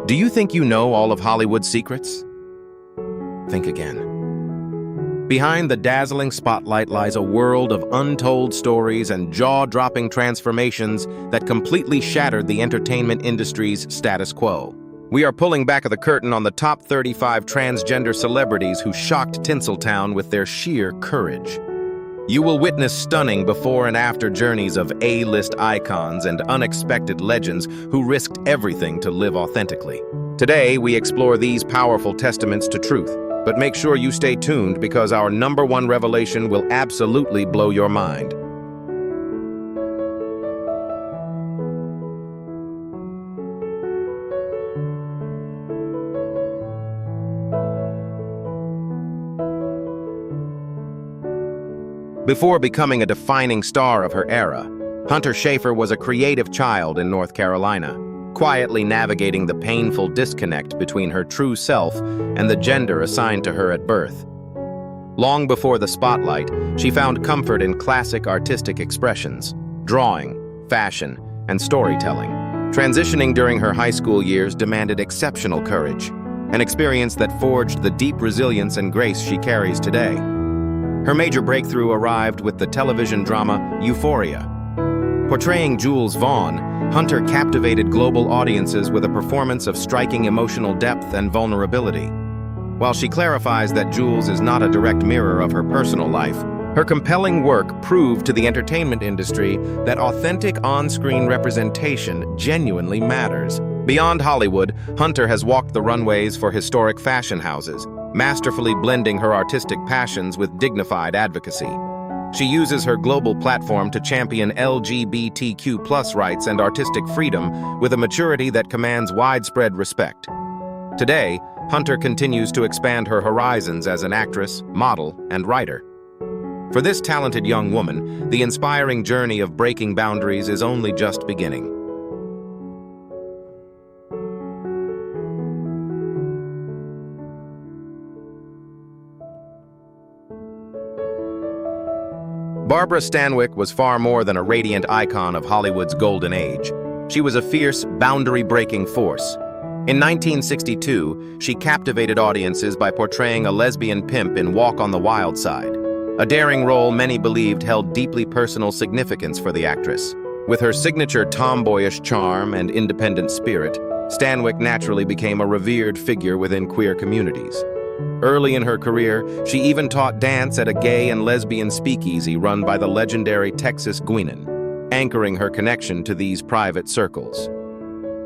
Do you think you know all of Hollywood's secrets? Think again. Behind the dazzling spotlight lies a world of untold stories and jaw-dropping transformations that completely shattered the entertainment industry's status quo. We are pulling back the curtain on the top 35 transgender celebrities who shocked Tinseltown with their sheer courage. You will witness stunning before and after journeys of A-list icons and unexpected legends who risked everything to live authentically. Today, we explore these powerful testaments to truth, but make sure you stay tuned because our #1 revelation will absolutely blow your mind. Before becoming a defining star of her era, Hunter Schafer was a creative child in North Carolina, quietly navigating the painful disconnect between her true self and the gender assigned to her at birth. Long before the spotlight, she found comfort in classic artistic expressions, drawing, fashion, and storytelling. Transitioning during her high school years demanded exceptional courage, an experience that forged the deep resilience and grace she carries today. Her major breakthrough arrived with the television drama Euphoria. Portraying Jules Vaughn, Hunter captivated global audiences with a performance of striking emotional depth and vulnerability. While she clarifies that Jules is not a direct mirror of her personal life, her compelling work proved to the entertainment industry that authentic on-screen representation genuinely matters. Beyond Hollywood, Hunter has walked the runways for historic fashion houses, masterfully blending her artistic passions with dignified advocacy. She uses her global platform to champion LGBTQ+ rights and artistic freedom with a maturity that commands widespread respect. Today, Hunter continues to expand her horizons as an actress, model, and writer. For this talented young woman, the inspiring journey of breaking boundaries is only just beginning. Barbara Stanwyck was far more than a radiant icon of Hollywood's golden age. She was a fierce, boundary-breaking force. In 1962, she captivated audiences by portraying a lesbian pimp in Walk on the Wild Side, a daring role many believed held deeply personal significance for the actress. With her signature tomboyish charm and independent spirit, Stanwyck naturally became a revered figure within queer communities. Early in her career, she even taught dance at a gay and lesbian speakeasy run by the legendary Texas Guinan, anchoring her connection to these private circles.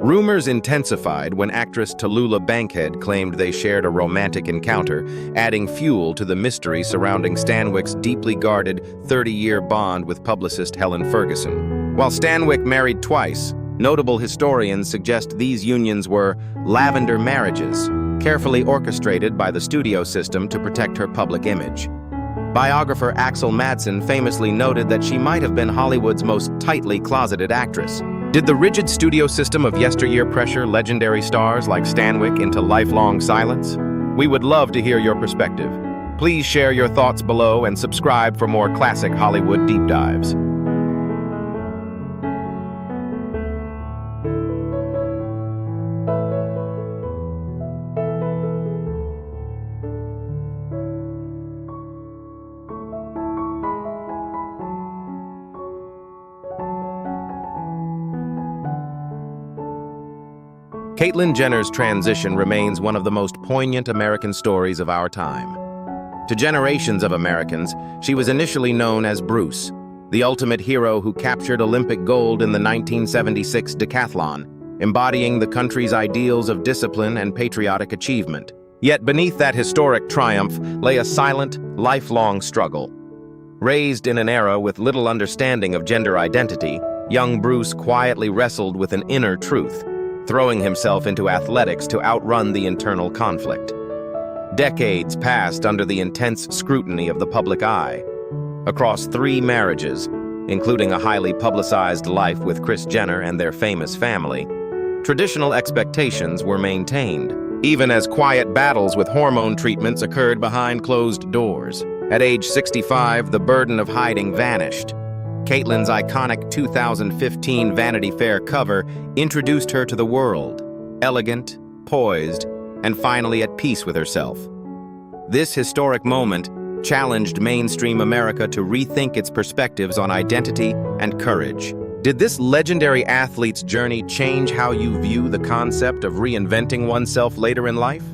Rumors intensified when actress Tallulah Bankhead claimed they shared a romantic encounter, adding fuel to the mystery surrounding Stanwyck's deeply guarded 30-year bond with publicist Helen Ferguson. While Stanwyck married twice, notable historians suggest these unions were lavender marriages, carefully orchestrated by the studio system to protect her public image. Biographer Axel Madsen famously noted that she might have been Hollywood's most tightly closeted actress. Did the rigid studio system of yesteryear pressure legendary stars like Stanwyck into lifelong silence? We would love to hear your perspective. Please share your thoughts below and subscribe for more classic Hollywood deep dives. Caitlyn Jenner's transition remains one of the most poignant American stories of our time. To generations of Americans, she was initially known as Bruce, the ultimate hero who captured Olympic gold in the 1976 decathlon, embodying the country's ideals of discipline and patriotic achievement. Yet beneath that historic triumph lay a silent, lifelong struggle. Raised in an era with little understanding of gender identity, young Bruce quietly wrestled with an inner truth, throwing himself into athletics to outrun the internal conflict. Decades passed under the intense scrutiny of the public eye. Across 3 marriages, including a highly publicized life with Kris Jenner and their famous family, traditional expectations were maintained, even as quiet battles with hormone treatments occurred behind closed doors. At age 65, the burden of hiding vanished. Caitlyn's iconic 2015 Vanity Fair cover introduced her to the world, elegant, poised, and finally at peace with herself. This historic moment challenged mainstream America to rethink its perspectives on identity and courage. Did this legendary athlete's journey change how you view the concept of reinventing oneself later in life?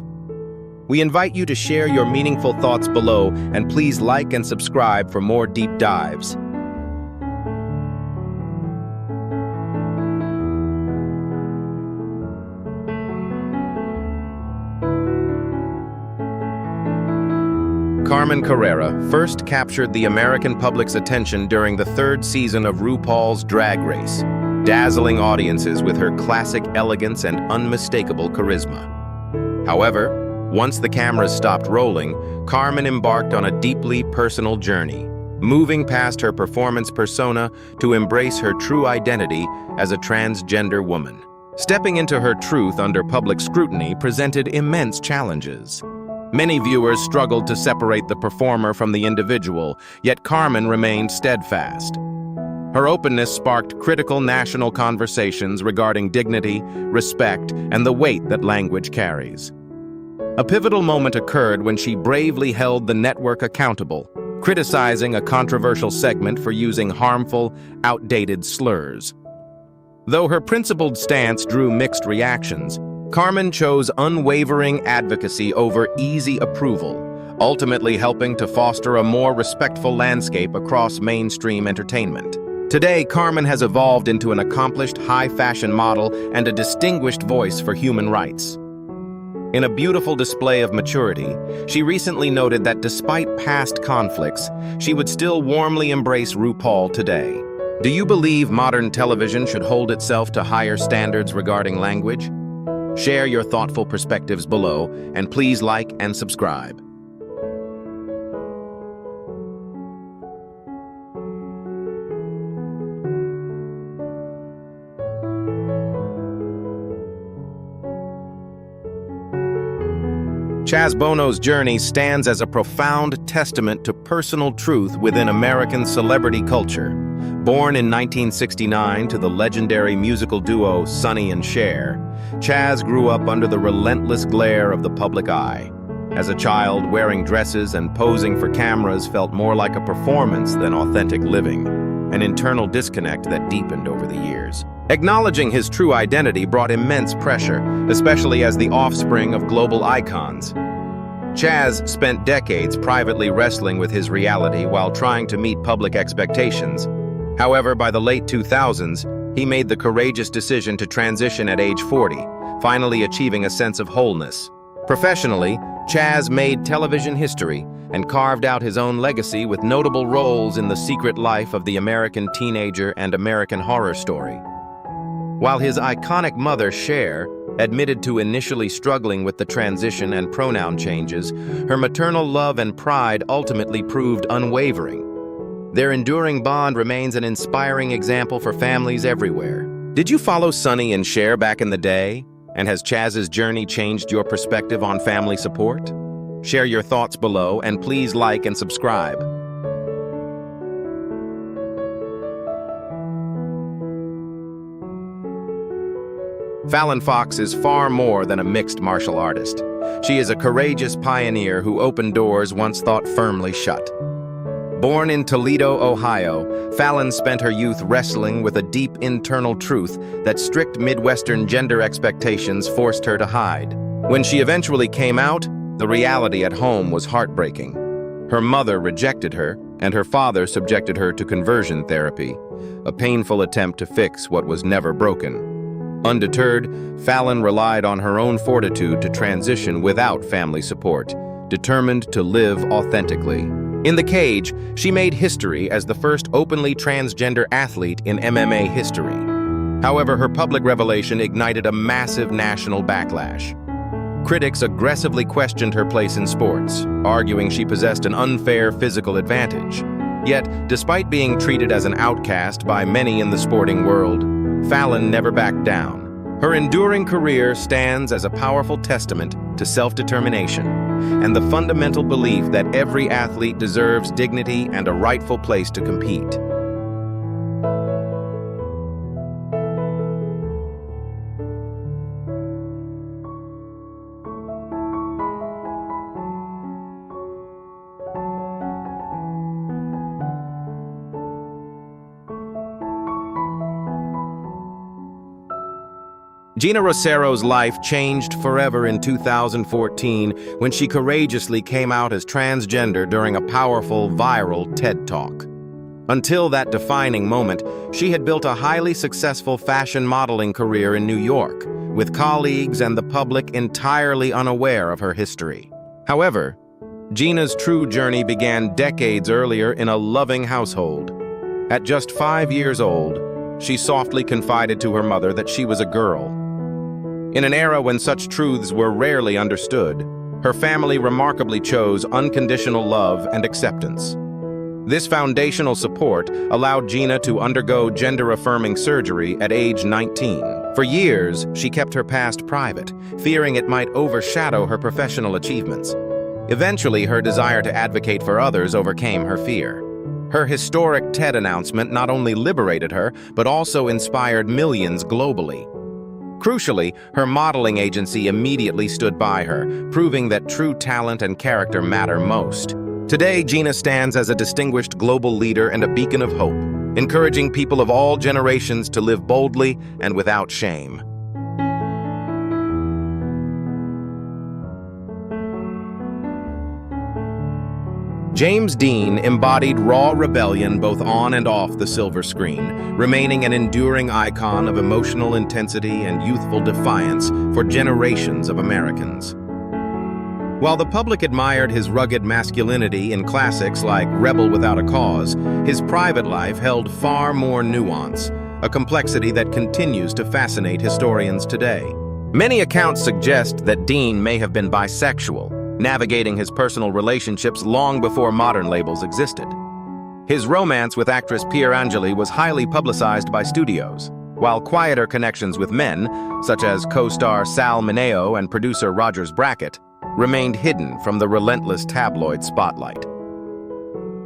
We invite you to share your meaningful thoughts below, and please like and subscribe for more deep dives. Carmen Carrera first captured the American public's attention during the third season of RuPaul's Drag Race, dazzling audiences with her classic elegance and unmistakable charisma. However, once the cameras stopped rolling, Carmen embarked on a deeply personal journey, moving past her performance persona to embrace her true identity as a transgender woman. Stepping into her truth under public scrutiny presented immense challenges. Many viewers struggled to separate the performer from the individual, yet Carmen remained steadfast. Her openness sparked critical national conversations regarding dignity, respect, and the weight that language carries. A pivotal moment occurred when she bravely held the network accountable, criticizing a controversial segment for using harmful, outdated slurs. Though her principled stance drew mixed reactions, Carmen chose unwavering advocacy over easy approval, ultimately helping to foster a more respectful landscape across mainstream entertainment. Today, Carmen has evolved into an accomplished high-fashion model and a distinguished voice for human rights. In a beautiful display of maturity, she recently noted that despite past conflicts, she would still warmly embrace RuPaul today. Do you believe modern television should hold itself to higher standards regarding language? Share your thoughtful perspectives below, and please like and subscribe. Chaz Bono's journey stands as a profound testament to personal truth within American celebrity culture. Born in 1969 to the legendary musical duo Sonny and Cher, Chaz grew up under the relentless glare of the public eye. As a child, wearing dresses and posing for cameras felt more like a performance than authentic living, an internal disconnect that deepened over the years. Acknowledging his true identity brought immense pressure, especially as the offspring of global icons. Chaz spent decades privately wrestling with his reality while trying to meet public expectations. However, by the late 2000s, he made the courageous decision to transition at age 40, finally achieving a sense of wholeness. Professionally, Chaz made television history and carved out his own legacy with notable roles in The Secret Life of the American Teenager and American Horror Story. While his iconic mother, Cher, admitted to initially struggling with the transition and pronoun changes, her maternal love and pride ultimately proved unwavering. Their enduring bond remains an inspiring example for families everywhere. Did you follow Sonny and Cher back in the day? And has Chaz's journey changed your perspective on family support? Share your thoughts below, and please like and subscribe. Fallon Fox is far more than a mixed martial artist. She is a courageous pioneer who opened doors once thought firmly shut. Born in Toledo, Ohio, Fallon spent her youth wrestling with a deep internal truth that strict Midwestern gender expectations forced her to hide. When she eventually came out, the reality at home was heartbreaking. Her mother rejected her, and her father subjected her to conversion therapy, a painful attempt to fix what was never broken. Undeterred, Fallon relied on her own fortitude to transition without family support, determined to live authentically. In the cage, she made history as the first openly transgender athlete in MMA history. However, her public revelation ignited a massive national backlash. Critics aggressively questioned her place in sports, arguing she possessed an unfair physical advantage. Yet, despite being treated as an outcast by many in the sporting world, Fallon never backed down. Her enduring career stands as a powerful testament to self-determination and the fundamental belief that every athlete deserves dignity and a rightful place to compete. Gina Rosero's life changed forever in 2014 when she courageously came out as transgender during a powerful, viral TED Talk. Until that defining moment, she had built a highly successful fashion modeling career in New York, with colleagues and the public entirely unaware of her history. However, Gina's true journey began decades earlier in a loving household. At just 5 years old, she softly confided to her mother that she was a girl. In an era when such truths were rarely understood, her family remarkably chose unconditional love and acceptance. This foundational support allowed Gina to undergo gender-affirming surgery at age 19. For years, she kept her past private, fearing it might overshadow her professional achievements. Eventually, her desire to advocate for others overcame her fear. Her historic TED announcement not only liberated her, but also inspired millions globally. Crucially, her modeling agency immediately stood by her, proving that true talent and character matter most. Today, Gina stands as a distinguished global leader and a beacon of hope, encouraging people of all generations to live boldly and without shame. James Dean embodied raw rebellion both on and off the silver screen, remaining an enduring icon of emotional intensity and youthful defiance for generations of Americans. While the public admired his rugged masculinity in classics like Rebel Without a Cause, his private life held far more nuance, a complexity that continues to fascinate historians today. Many accounts suggest that Dean may have been bisexual, navigating his personal relationships long before modern labels existed. His romance with actress Pier Angeli was highly publicized by studios, while quieter connections with men, such as co-star Sal Mineo and producer Rogers Brackett, remained hidden from the relentless tabloid spotlight.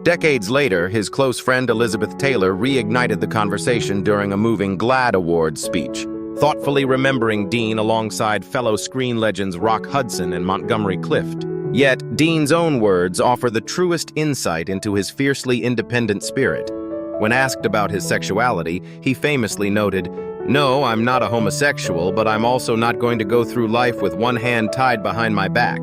Decades later, his close friend Elizabeth Taylor reignited the conversation during a moving GLAAD Awards speech, thoughtfully remembering Dean alongside fellow screen legends Rock Hudson and Montgomery Clift. Yet, Dean's own words offer the truest insight into his fiercely independent spirit. When asked about his sexuality, he famously noted, "No, I'm not a homosexual, but I'm also not going to go through life with one hand tied behind my back."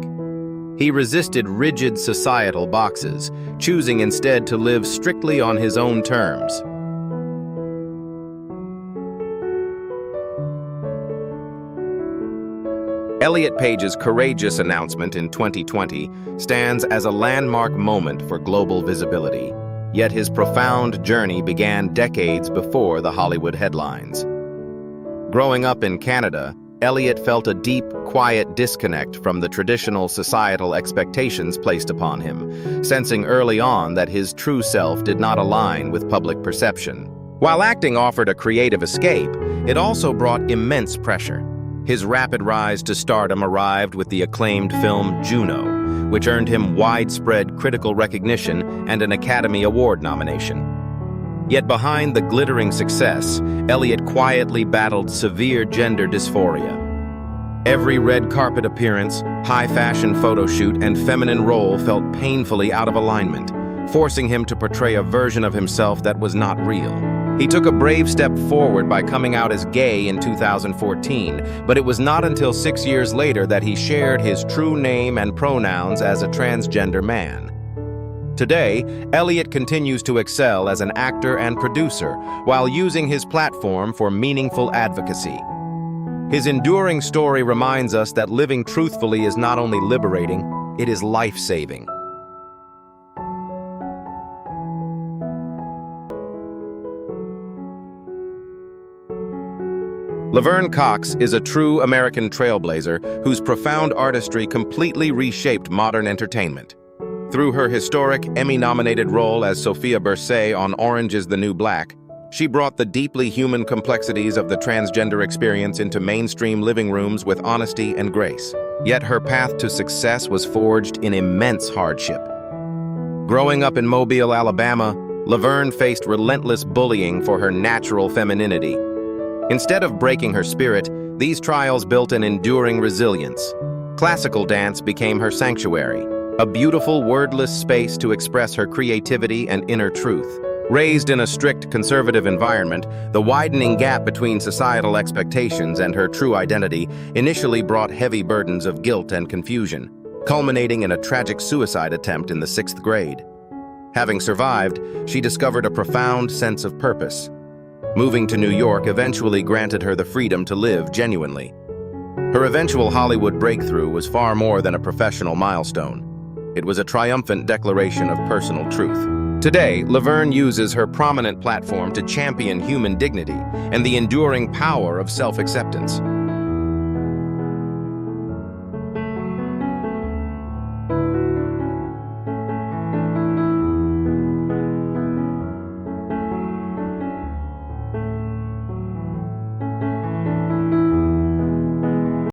He resisted rigid societal boxes, choosing instead to live strictly on his own terms. Elliot Page's courageous announcement in 2020 stands as a landmark moment for global visibility, yet his profound journey began decades before the Hollywood headlines. Growing up in Canada, Elliot felt a deep, quiet disconnect from the traditional societal expectations placed upon him, sensing early on that his true self did not align with public perception. While acting offered a creative escape, it also brought immense pressure. His rapid rise to stardom arrived with the acclaimed film Juno, which earned him widespread critical recognition and an Academy Award nomination. Yet behind the glittering success, Elliot quietly battled severe gender dysphoria. Every red carpet appearance, high-fashion photo shoot, and feminine role felt painfully out of alignment, forcing him to portray a version of himself that was not real. He took a brave step forward by coming out as gay in 2014, but it was not until 6 years later that he shared his true name and pronouns as a transgender man. Today, Elliot continues to excel as an actor and producer while using his platform for meaningful advocacy. His enduring story reminds us that living truthfully is not only liberating, it is life-saving. Laverne Cox is a true American trailblazer whose profound artistry completely reshaped modern entertainment. Through her historic Emmy-nominated role as Sophia Bursay on Orange is the New Black, she brought the deeply human complexities of the transgender experience into mainstream living rooms with honesty and grace. Yet her path to success was forged in immense hardship. Growing up in Mobile, Alabama, Laverne faced relentless bullying for her natural femininity. Instead of breaking her spirit, these trials built an enduring resilience. Classical dance became her sanctuary, a beautiful wordless space to express her creativity and inner truth. Raised in a strict conservative environment, the widening gap between societal expectations and her true identity initially brought heavy burdens of guilt and confusion, culminating in a tragic suicide attempt in the 6th grade. Having survived, she discovered a profound sense of purpose. Moving to New York eventually granted her the freedom to live genuinely. Her eventual Hollywood breakthrough was far more than a professional milestone. It was a triumphant declaration of personal truth. Today, Laverne uses her prominent platform to champion human dignity and the enduring power of self-acceptance.